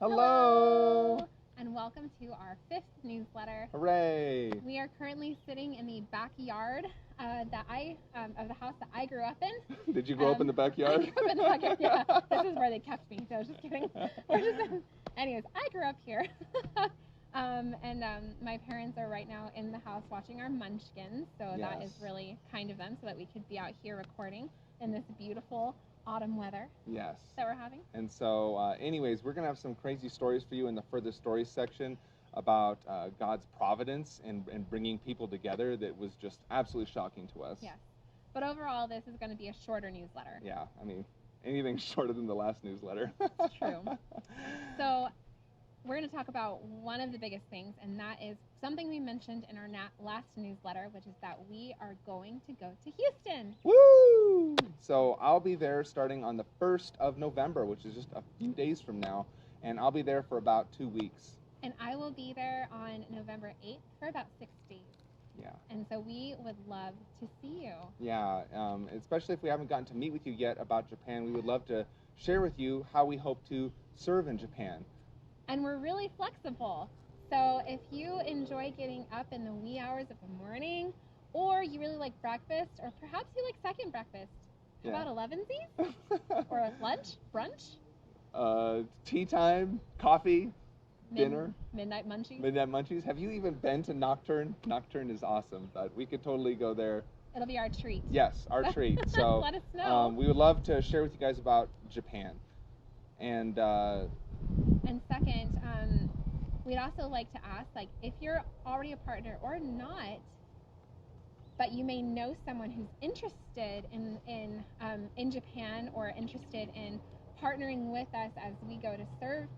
Hello! And welcome to our 5th newsletter. Hooray! We are currently sitting in the backyard of the house that I grew up in. Did you grow up in the backyard? I grew up in the backyard, yeah. This is where they kept me, so I was just kidding. Anyways, I grew up here. My parents are right now in the house watching our munchkins, so Yes. that is really kind of them, so that we could be out here recording in this beautiful autumn weather Yes. that we're having. And so, anyways, we're going to have some crazy stories for you in the further stories section about God's providence and bringing people together that was just absolutely shocking to us. Yes. But overall, this is going to be a shorter newsletter. Yeah, I mean, anything shorter than the last newsletter. It's true. So, we're going to talk about one of the biggest things, and that is something we mentioned in our last newsletter, which is that we are going to go to Houston. Woo! So I'll be there starting on the 1st of November, which is just a few days from now, and I'll be there for about 2 weeks. And I will be there on November 8th for about 6 days. Yeah. And so we would love to see you. Yeah, especially if we haven't gotten to meet with you yet about Japan, we would love to share with you how we hope to serve in Japan. And we're really flexible. So if you enjoy getting up in the wee hours of the morning, or you really like breakfast, or perhaps you like second breakfast, how about 11sies? Or like lunch, brunch? Tea time, coffee, dinner. Midnight munchies. Midnight munchies. Have you even been to Nocturne? Nocturne is awesome, but we could totally go there. It'll be our treat. Yes, our treat. So let us know. We would love to share with you guys about Japan. And second, we'd also like to ask, like, if you're already a partner or not, but you may know someone who's interested in Japan or interested in partnering with us as we go to serve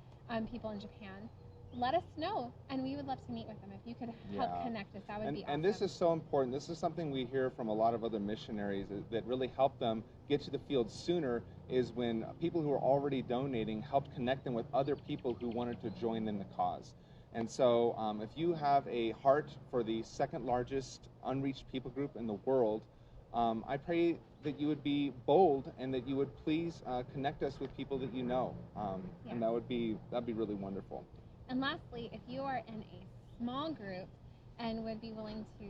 people in Japan, let us know, and we would love to meet with them. If you could help connect us, that would be awesome. And this is so important. This is something we hear from a lot of other missionaries that really help them get to the field sooner, is when people who are already donating helped connect them with other people who wanted to join in the cause. And so if you have a heart for the second largest unreached people group in the world, I pray that you would be bold and that you would please connect us with people that you know. And that'd be really wonderful. And lastly, if you are in a small group and would be willing to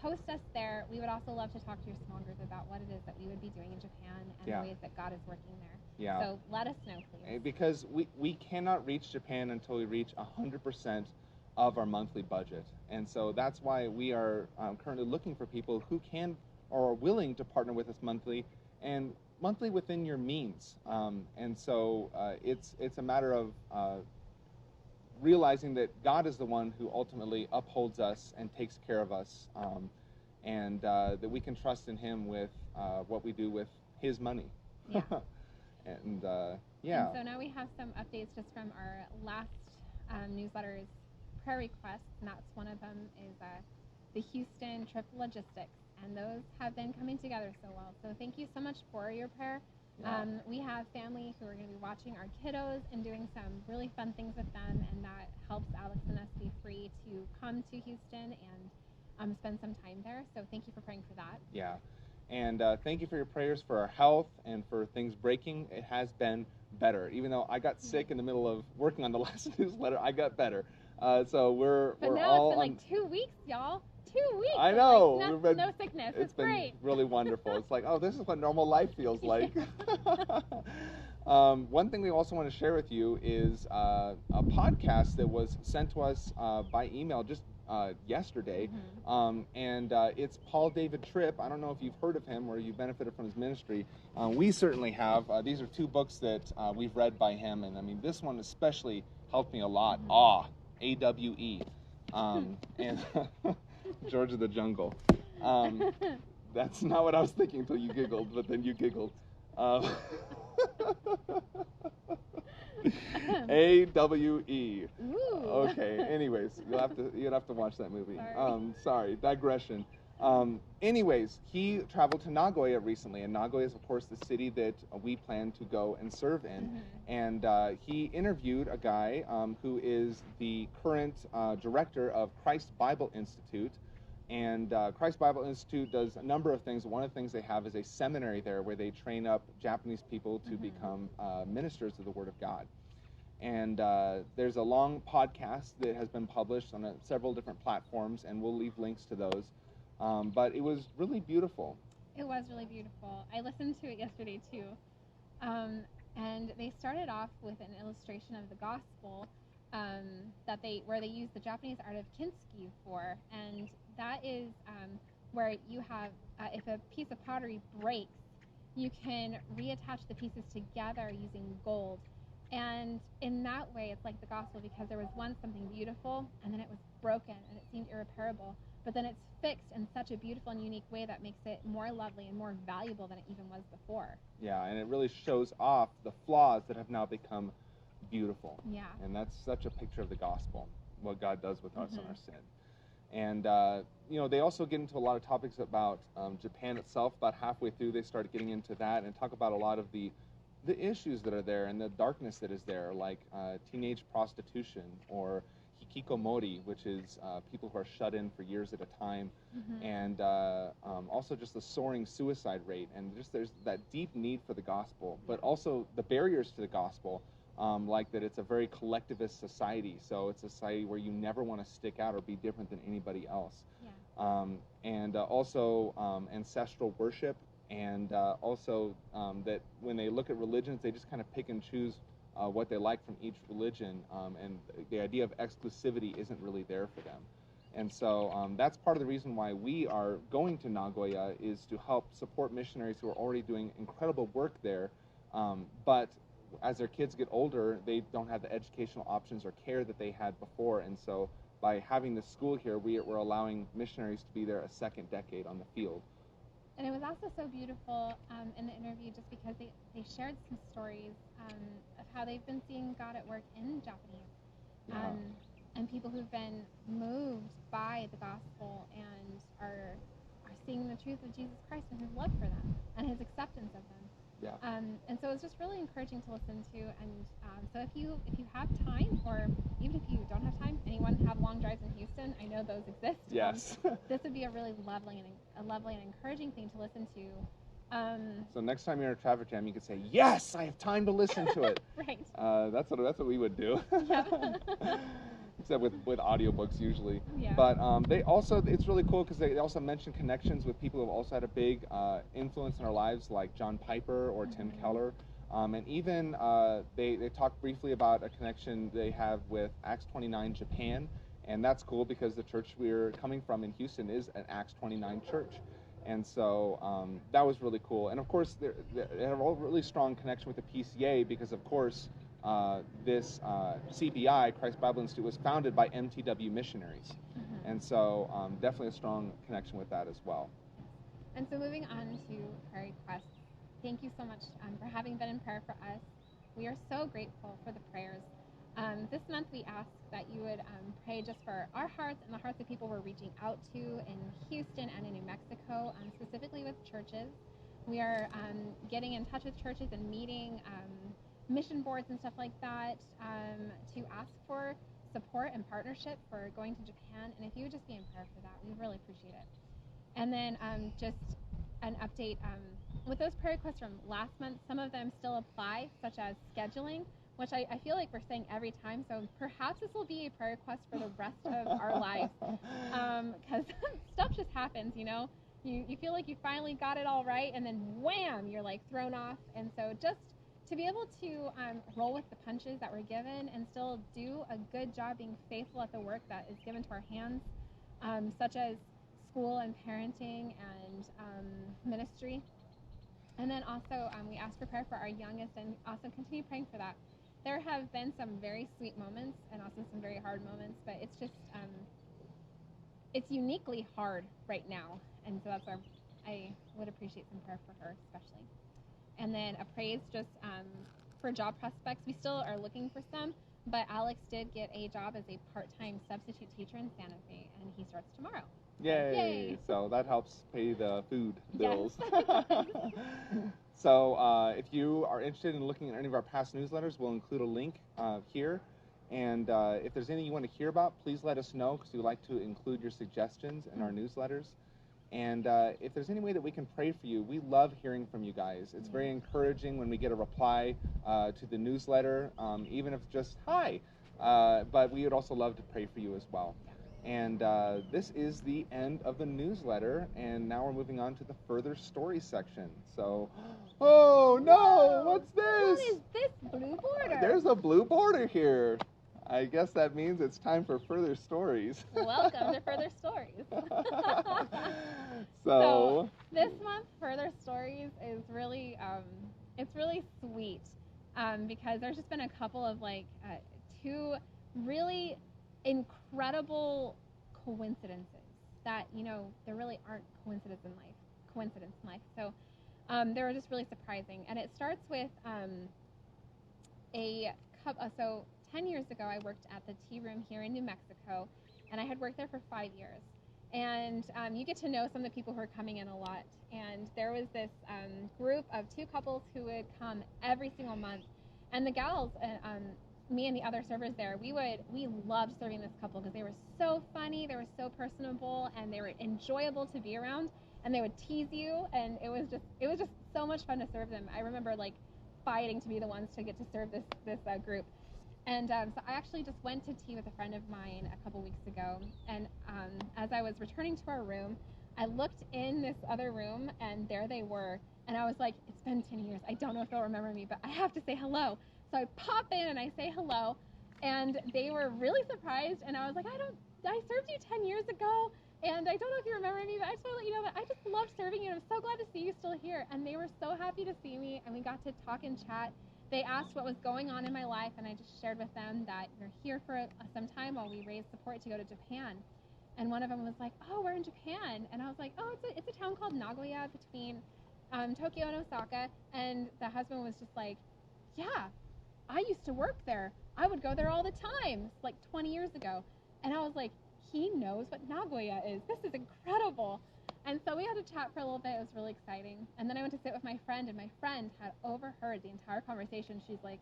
host us there, we would also love to talk to your small group about what it is that we would be doing in Japan and the ways that God is working there. Yeah. So let us know, please. Because we cannot reach Japan until we reach 100% of our monthly budget. And so that's why we are currently looking for people who can or are willing to partner with us monthly, and monthly within your means. And so it's a matter of realizing that God is the one who ultimately upholds us and takes care of us, and that we can trust in Him with what we do with His money. Yeah. And And so now we have some updates just from our last newsletter's prayer requests, and that's one of them is the Houston trip logistics, and those have been coming together so well. So thank you so much for your prayer. Yeah. We have family who are going to be watching our kiddos and doing some really fun things with them, and that helps Alex and us be free to come to Houston and spend some time there. So thank you for praying for that. Yeah. And thank you for your prayers for our health and for things breaking. It has been better. Even though I got sick in the middle of working on the last newsletter, I got better. So we're now all it's been like 2 weeks, y'all. 2 weeks. I know. Like, no sickness. It's been great. Really wonderful. It's like, oh, this is what normal life feels like. One thing we also want to share with you is a podcast that was sent to us by email just yesterday. And it's Paul David Tripp. I don't know if you've heard of him or you've benefited from his ministry. We certainly have. These are 2 books that we've read by him. And I mean, this one especially helped me a lot. AWE. And George of the Jungle. That's not what I was thinking until you giggled, but then you giggled. AWE. Ooh. Okay. Anyways, you'll have to watch that movie. Sorry. Digression. Anyways, he traveled to Nagoya recently, and Nagoya is, of course, the city that we plan to go and serve in. And he interviewed a guy who is the current director of Christ Bible Institute. And Christ Bible Institute does a number of things. One of the things they have is a seminary there where they train up Japanese people to become ministers of the Word of God. And there's a long podcast that has been published on several different platforms, and we'll leave links to those. But it was really beautiful. It was really beautiful. I listened to it yesterday too. And they started off with an illustration of the gospel where they use the Japanese art of kintsugi for, and that is where you have if a piece of pottery breaks, you can reattach the pieces together using gold. And in that way, it's like the gospel, because there was once something beautiful, and then it was broken, and it seemed irreparable. But then it's fixed in such a beautiful and unique way that makes it more lovely and more valuable than it even was before. Yeah, and it really shows off the flaws that have now become beautiful. Yeah. And that's such a picture of the gospel, what God does with us on our sin. And, they also get into a lot of topics about Japan itself. About halfway through, they started getting into that and talk about a lot of the issues that are there and the darkness that is there, like teenage prostitution, or hikikomori, which is people who are shut in for years at a time, and also just the soaring suicide rate, and just there's that deep need for the gospel, but also the barriers to the gospel, like that it's a very collectivist society, so it's a society where you never want to stick out or be different than anybody else. And also ancestral worship, and also that when they look at religions, they just kind of pick and choose what they like from each religion, and the idea of exclusivity isn't really there for them. And so that's part of the reason why we are going to Nagoya, is to help support missionaries who are already doing incredible work there, but as their kids get older, they don't have the educational options or care that they had before. And so by having the school here, we're allowing missionaries to be there a second decade on the field. And it was also so beautiful in the interview, just because they shared some stories of how they've been seeing God at work in Japanese, and people who've been moved by the gospel and are seeing the truth of Jesus Christ and His love for them and His acceptance of them. And so it's just really encouraging to listen to. And so if you have time, or even if you don't have time, anyone have long drives in Houston? I know those exist. Yes. This would be a really lovely and encouraging thing to listen to. So next time you're in a traffic jam, you could say, "Yes, I have time to listen to it." Right. That's what we would do. Except with audiobooks usually. Yeah. But it's really cool because they also mention connections with people who have also had a big influence in our lives, like John Piper or Tim Keller. And even they talk briefly about a connection they have with Acts 29 Japan. And that's cool because the church we're coming from in Houston is an Acts 29 church. And so that was really cool. And of course, they have a really strong connection with the PCA because, of course, this CBI, Christ Bible Institute, was founded by MTW missionaries. And so definitely a strong connection with that as well. And so moving on to prayer requests, thank you so much for having been in prayer for us. We are so grateful for the prayers. This month we ask that you would pray just for our hearts and the hearts of people we're reaching out to in Houston and in New Mexico, specifically with churches. We are getting in touch with churches and meeting mission boards and stuff like that to ask for support and partnership for going to Japan. And if you would just be in prayer for that, we would really appreciate it. And then just an update with those prayer requests from last month, some of them still apply, such as scheduling, which I feel like we're saying every time. So perhaps this will be a prayer request for the rest of our lives, because stuff just happens, You feel like you finally got it all right, and then wham, you're like thrown off. And so just to be able to roll with the punches that we're given and still do a good job being faithful at the work that is given to our hands, such as school and parenting and ministry. And then also we ask for prayer for our youngest, and also continue praying for that. There have been some very sweet moments and also some very hard moments, but it's just it's uniquely hard right now, and so I would appreciate some prayer for her especially. And then a praise just for job prospects. We still are looking for some, but Alex did get a job as a part-time substitute teacher in Santa Fe, and he starts tomorrow. Yay! So that helps pay the food bills. Yes. So if you are interested in looking at any of our past newsletters, we'll include a link here. And if there's anything you want to hear about, please let us know, because we like to include your suggestions in our newsletters. And if there's any way that we can pray for you, we love hearing from you guys. It's very encouraging when we get a reply to the newsletter, even if it's just hi. But we would also love to pray for you as well. And this is the end of the newsletter, and now we're moving on to the further story section. So, oh no, Whoa, what's this? What is this blue border? There's a blue border here. I guess that means it's time for further stories. Welcome to Further Stories. So this month, Further Stories is really, it's really sweet because there's just been a couple of two really incredible coincidences that, there really aren't coincidence in life. So they were just really surprising. And it starts with so 10 years ago, I worked at the Tea Room here in New Mexico, and I had worked there for 5 years. And you get to know some of the people who are coming in a lot. And there was this group of 2 couples who would come every single month. And the gals, me and the other servers there, we loved serving this couple because they were so funny, they were so personable, and they were enjoyable to be around. And they would tease you, and it was just so much fun to serve them. I remember fighting to be the ones to get to serve this group. And so I actually just went to tea with a friend of mine a couple weeks ago, and as I was returning to our room, I looked in this other room, and there they were, and I was like, it's been 10 years, I don't know if they'll remember me, but I have to say hello. So I pop in and I say hello, and they were really surprised, and I was like, I served you 10 years ago, and I don't know if you remember me, but I just want to let you know that I just love serving you, and I'm so glad to see you still here. And they were so happy to see me, and we got to talk and chat. They asked what was going on in my life, and I just shared with them that we're here for some time while we raise support to go to Japan. And one of them was like, oh, we're in Japan. And I was like, oh, it's a town called Nagoya between Tokyo and Osaka. And the husband was just like, yeah, I used to work there. I would go there all the time, 20 years ago. And I was like, he knows what Nagoya is. This is incredible. And so we had to chat for a little bit. It was really exciting. And then I went to sit with my friend, and my friend had overheard the entire conversation. She's like,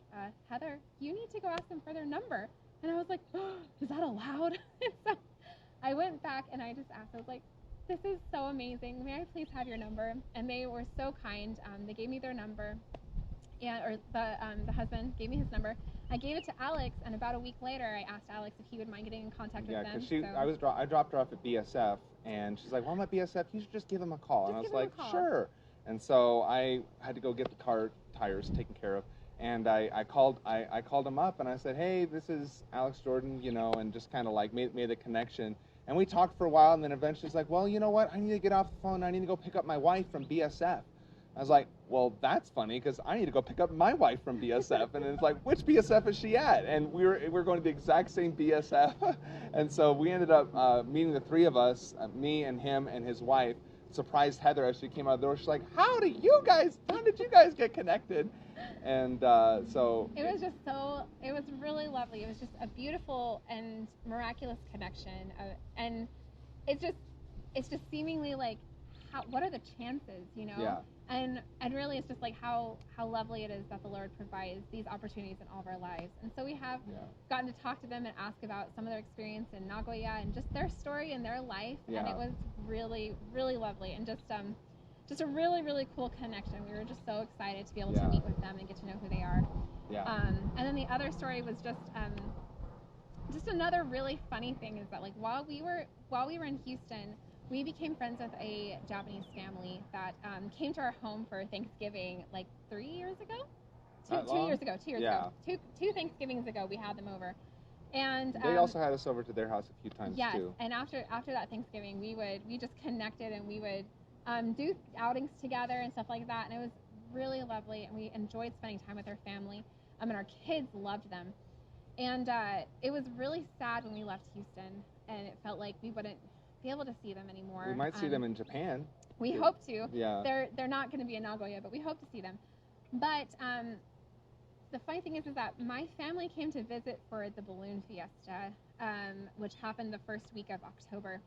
Heather, you need to go ask them for their number. And I was like, oh, is that allowed? And so I went back and I just asked. I was like, this is so amazing. May I please have your number? And they were so kind. They gave me their number. The husband gave me his number. I gave it to Alex, and about a week later, I asked Alex if he would mind getting in contact with them. Yeah, because I dropped her off at BSF, and she's like, well, I'm at BSF, you should just give him a call. And I was like, sure. And so I had to go get the car tires taken care of, and I called him up, and I said, hey, this is Alex Jordan, and just kind of made the connection. And we talked for a while, and then eventually it's like, well, you know what, I need to get off the phone, I need to go pick up my wife from BSF. I was like, well, that's funny because I need to go pick up my wife from BSF. And it's like, which BSF is she at? And we're going to the exact same BSF. And so we ended up meeting the 3 of us, me and him and his wife, surprised Heather as she came out of the door. She's like, how did you guys get connected? And so it was really lovely. It was just a beautiful and miraculous connection. And it's just seemingly what are the chances, Yeah. And really it's just how lovely it is that the Lord provides these opportunities in all of our lives. And so we have gotten to talk to them and ask about some of their experience in Nagoya and just their story and their life. Yeah. And it was really, really lovely, and just a really, really cool connection. We were just so excited to be able to meet with them and get to know who they are. Yeah. And then the other story was just another really funny thing is that while we were in Houston, we became friends with a Japanese family that came to our home for Thanksgiving 3 years ago? 2 years ago. 2 years ago. Two Thanksgivings ago, we had them over. And they also had us over to their house a few times, yes, too. And after that Thanksgiving, we just connected, and we would do outings together and stuff like that. And it was really lovely, and we enjoyed spending time with their family. And our kids loved them. And it was really sad when we left Houston, and it felt like we wouldn't be able to see them anymore. We might see them in Japan. We hope to. Yeah. They're not going to be in Nagoya, but we hope to see them. But the funny thing is that my family came to visit for the Balloon Fiesta, which happened the first week of October.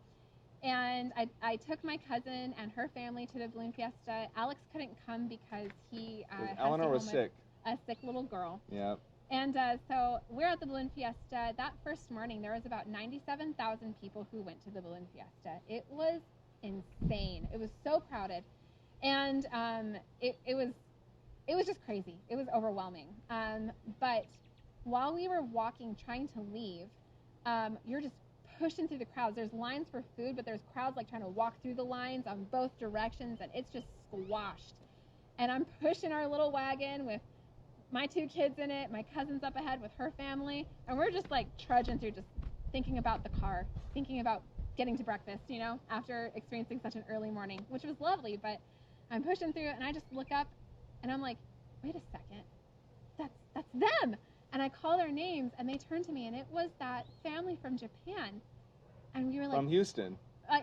And I took my cousin and her family to the Balloon Fiesta. Alex couldn't come because he Eleanor was sick. A sick little girl. Yeah. And so we're at the Balloon Fiesta. That first morning, there was about 97,000 people who went to the Balloon Fiesta. It was insane. It was so crowded, and it was just crazy. It was overwhelming. But while we were walking, trying to leave, you're just pushing through the crowds. There's lines for food, but there's crowds like trying to walk through the lines on both directions, and it's just squashed. And I'm pushing our little wagon with my 2 kids in it, my cousin's up ahead with her family, and we're just like trudging through, just thinking about the car, thinking about getting to breakfast, you know, after experiencing such an early morning, which was lovely. But I'm pushing through, and I just look up, and I'm like, wait a second, that's them. And I call their names, and they turn to me, and it was that family from Japan. And we were like, From Houston.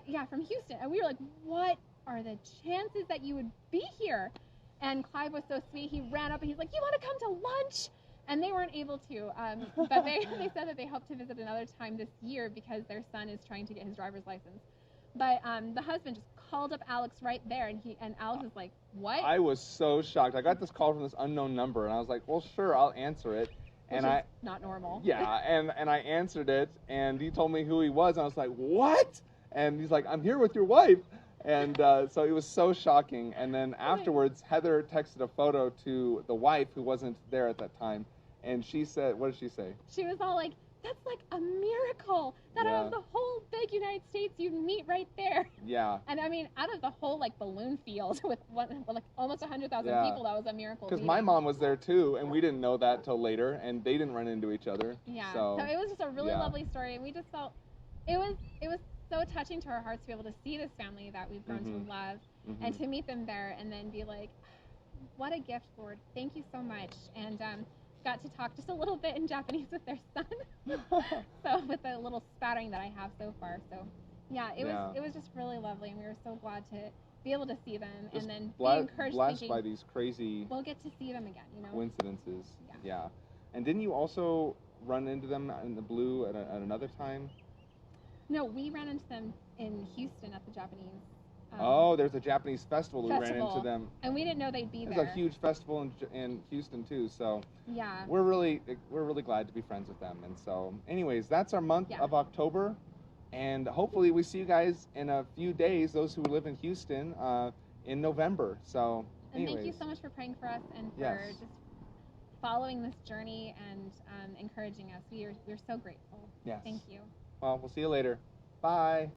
Yeah, from Houston. And we were like, what are the chances that you would be here? And Clive was so sweet. He ran up and he's like, you want to come to lunch? And they weren't able to. But they said that they hope to visit another time this year because their son is trying to get his driver's license. But the husband just called up Alex right there, and Alex was like, what? I was so shocked. I got this call from this unknown number, and I was like, well, sure, I'll answer it. Which is not normal. Yeah, and I answered it, and he told me who he was, and I was like, what? And he's like, I'm here with your wife. And so it was so shocking. And then afterwards, Heather texted a photo to the wife who wasn't there at that time, and she said, what did she say? She was all like, that's like a miracle that out of the whole big United States you'd meet right there. Yeah. And I mean, out of the whole like balloon field with like almost 100,000 people, that was a miracle. Because my mom was there too, and we didn't know that till later, and they didn't run into each other. Yeah. So it was just a really lovely story, and we just felt it was so touching to our hearts to be able to see this family that we've grown to love, and to meet them there, and then be like, what a gift, Lord. Thank you so much. And got to talk just a little bit in Japanese with their son. So with the little spattering that I have so far. So yeah, it was just really lovely, and we were so glad to be able to see them, just and then be encouraged, blessed thinking, by these crazy we'll get to see them again, you know, coincidences. Yeah. And didn't you also run into them in the blue at another time? No, we ran into them in Houston at the Japanese. There's a Japanese festival. We ran into them, and we didn't know they'd be there. There's a huge festival in Houston too. So yeah, we're really glad to be friends with them. And so, anyways, that's our month of October, and hopefully we see you guys in a few days. Those who live in Houston, in November. So, anyways. And thank you so much for praying for us and for just following this journey and encouraging us. We're so grateful. Yes. Thank you. Well, we'll see you later. Bye.